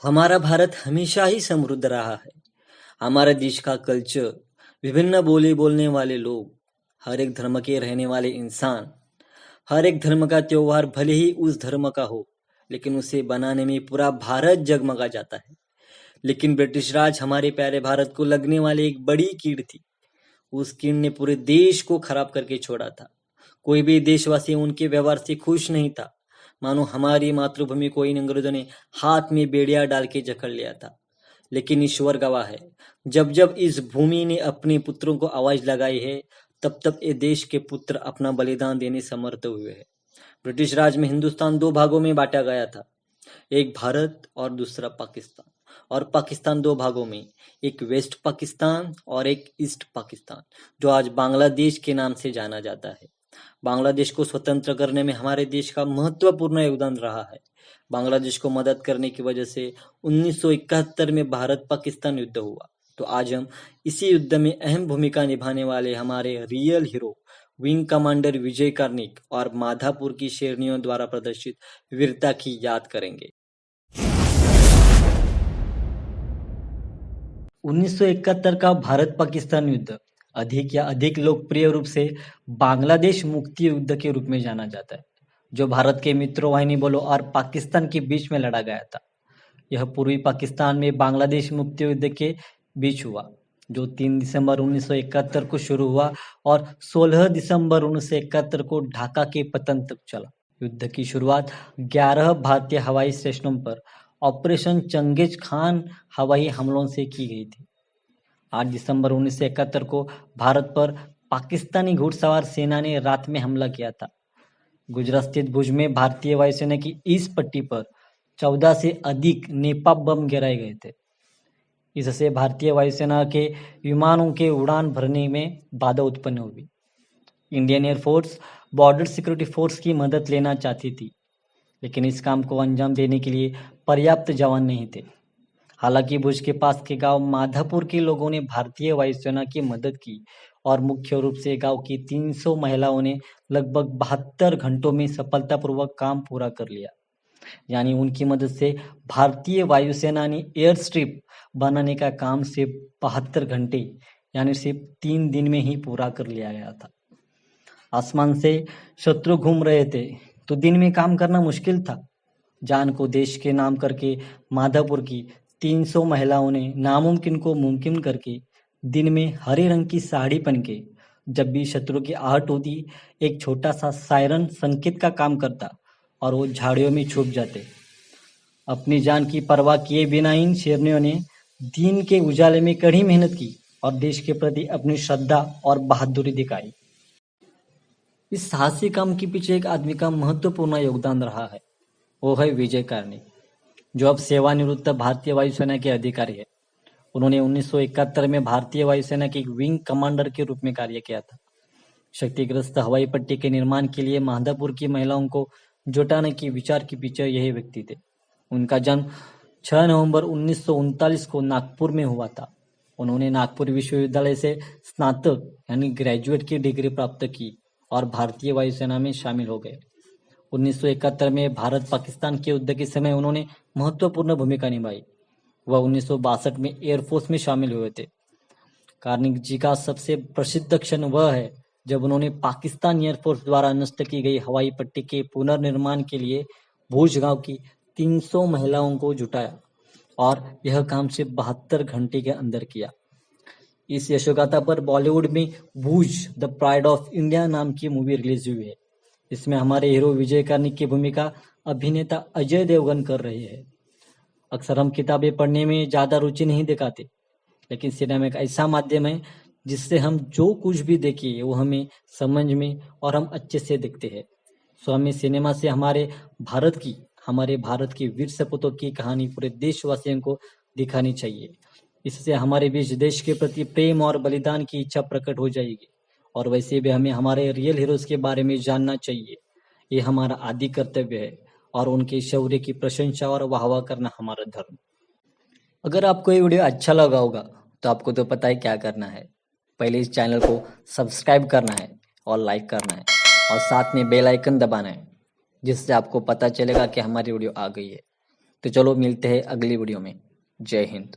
हमारा भारत हमेशा ही समृद्ध रहा है। हमारे देश का कल्चर, विभिन्न बोली बोलने वाले लोग, हर एक धर्म के रहने वाले इंसान, हर एक धर्म का त्योहार भले ही उस धर्म का हो, लेकिन उसे बनाने में पूरा भारत जगमगा जाता है। लेकिन ब्रिटिश राज हमारे प्यारे भारत को लगने वाली एक बड़ी कीड़ थी। उस कीड़ ने पूरे देश को खराब करके छोड़ा था। कोई भी देशवासी उनके व्यवहार से खुश नहीं था। मानो हमारी मातृभूमि को इन अंग्रेजों ने हाथ में बेड़िया डाल के जकड़ लिया था। लेकिन ईश्वर गवाह है, जब जब इस भूमि ने अपने पुत्रों को आवाज लगाई है, तब तब ये देश के पुत्र अपना बलिदान देने समर्थ हुए हैं। ब्रिटिश राज में हिंदुस्तान दो भागों में बांटा गया था, एक भारत और दूसरा पाकिस्तान। और पाकिस्तान दो भागों में, एक वेस्ट पाकिस्तान और एक ईस्ट पाकिस्तान, जो आज बांग्लादेश के नाम से जाना जाता है। बांग्लादेश को स्वतंत्र करने में हमारे देश का महत्वपूर्ण योगदान रहा है। बांग्लादेश को मदद करने की वजह से 1971 में भारत पाकिस्तान युद्ध हुआ। तो आज हम इसी युद्ध में अहम भूमिका निभाने वाले हमारे रियल हीरो विंग कमांडर विजय कार्निक और माधापुर की शेरनियों द्वारा प्रदर्शित वीरता की याद करेंगे। 1971 का भारत पाकिस्तान युद्ध अधिक या अधिक लोकप्रिय रूप से बांग्लादेश मुक्ति युद्ध के रूप में जाना जाता है, जो भारत के मित्रवाहिनी बलों और पाकिस्तान के बीच में लड़ा गया था। यह पूर्वी पाकिस्तान में बांग्लादेश मुक्ति युद्ध के बीच हुआ, जो 3 दिसंबर 1971 को शुरू हुआ और 16 दिसंबर 1971 को ढाका के पतन तक चला। युद्ध की शुरुआत 11 भारतीय हवाई स्टेशनों पर ऑपरेशन चंगेज खान हवाई हमलों से की गई थी। 8 दिसंबर 1971 को भारत पर पाकिस्तानी घुड़सवार सेना ने रात में हमला किया था। गुजरात स्थित भुज में भारतीय वायुसेना की इस पट्टी पर 14 से अधिक नेपाल बम गिराए गए थे। इससे भारतीय वायुसेना के विमानों के उड़ान भरने में बाधा उत्पन्न हुई। Indian air force border security force की मदद लेना चाहती थी, लेकिन इस काम को अंजाम देने के लिए पर्याप्त जवान नहीं थे। हालांकि भुज के पास के गांव माधापुर के लोगों ने भारतीय वायुसेना की मदद की और मुख्य रूप से गांव की 300 महिलाओं ने लगभग 72 घंटों में सफलतापूर्वक काम पूरा कर लिया। यानी उनकी मदद से भारतीय वायुसेना ने एयर स्ट्रिप बनाने का काम सिर्फ 72 घंटे यानी सिर्फ 3 दिन में ही पूरा कर लिया गया था। आसमान से शत्रु घूम रहे थे तो दिन में काम करना मुश्किल था। जान को देश के नाम करके माधापुर की 300 महिलाओं ने नामुमकिन को मुमकिन करके दिन में हरे रंग की साड़ी पहन के, जब भी शत्रु की आहट होती, एक छोटा सा सायरन संकेत का काम करता और वो झाड़ियों में छुप जाते। अपनी जान की परवाह किए बिना इन शेरनियों ने दिन के उजाले में कड़ी मेहनत की और देश के प्रति अपनी श्रद्धा और बहादुरी दिखाई। इस साहसी काम के पीछे एक आदमी का महत्वपूर्ण योगदान रहा है, वो है विजय कार्निक, जो अब सेवानिवृत्त भारतीय वायुसेना के अधिकारी है। उन्होंने 1971 में भारतीय वायुसेना के एक विंग कमांडर के रूप में कार्य किया था। क्षतिग्रस्त हवाई पट्टी के निर्माण के लिए माधापुर की महिलाओं को जुटाने के विचार के पीछे यही व्यक्ति थे। उनका जन्म 6 नवंबर 1939 को नागपुर में हुआ था। उन्होंने नागपुर विश्वविद्यालय से स्नातक यानी ग्रेजुएट की डिग्री प्राप्त की और भारतीय वायुसेना में शामिल हो गए। 1971 में भारत पाकिस्तान के युद्ध के समय उन्होंने महत्वपूर्ण भूमिका निभाई। वह 1962 में एयरफोर्स में शामिल हुए थे। कार्निक जी का सबसे प्रसिद्ध क्षण वह है जब उन्होंने पाकिस्तान एयरफोर्स द्वारा नष्ट की गई हवाई पट्टी के पुनर्निर्माण के लिए भुज गांव की 300 महिलाओं को जुटाया और यह काम सिर्फ 72 घंटे के अंदर किया। इस यशोगाथा पर बॉलीवुड में भुज द प्राइड ऑफ इंडिया नाम की मूवी रिलीज हुई है। इसमें हमारे हीरो विजय कार्निक की भूमिका अभिनेता अजय देवगन कर रहे हैं। अक्सर हम किताबें पढ़ने में ज़्यादा रुचि नहीं दिखाते, लेकिन सिनेमा एक ऐसा माध्यम है जिससे हम जो कुछ भी देखें वो हमें समझ में और हम अच्छे से देखते हैं। सो हमें सिनेमा से हमारे भारत की वीर सपूतों की कहानी पूरे देशवासियों को दिखानी चाहिए। इससे हमारे बीच देश के प्रति प्रेम और बलिदान की इच्छा प्रकट हो जाएगी और वैसे भी हमें हमारे रियल हीरोज के बारे में जानना चाहिए। ये हमारा आदि कर्तव्य है और उनके शौर्य की प्रशंसा और वाहवाह करना हमारा धर्म। अगर आपको ये वीडियो अच्छा लगा होगा तो आपको तो पता है क्या करना है। पहले इस चैनल को सब्सक्राइब करना है और लाइक करना है और साथ में बेल आइकन दबाना है, जिससे आपको पता चलेगा कि हमारी वीडियो आ गई है। तो चलो मिलते हैं अगली वीडियो में। जय हिंद।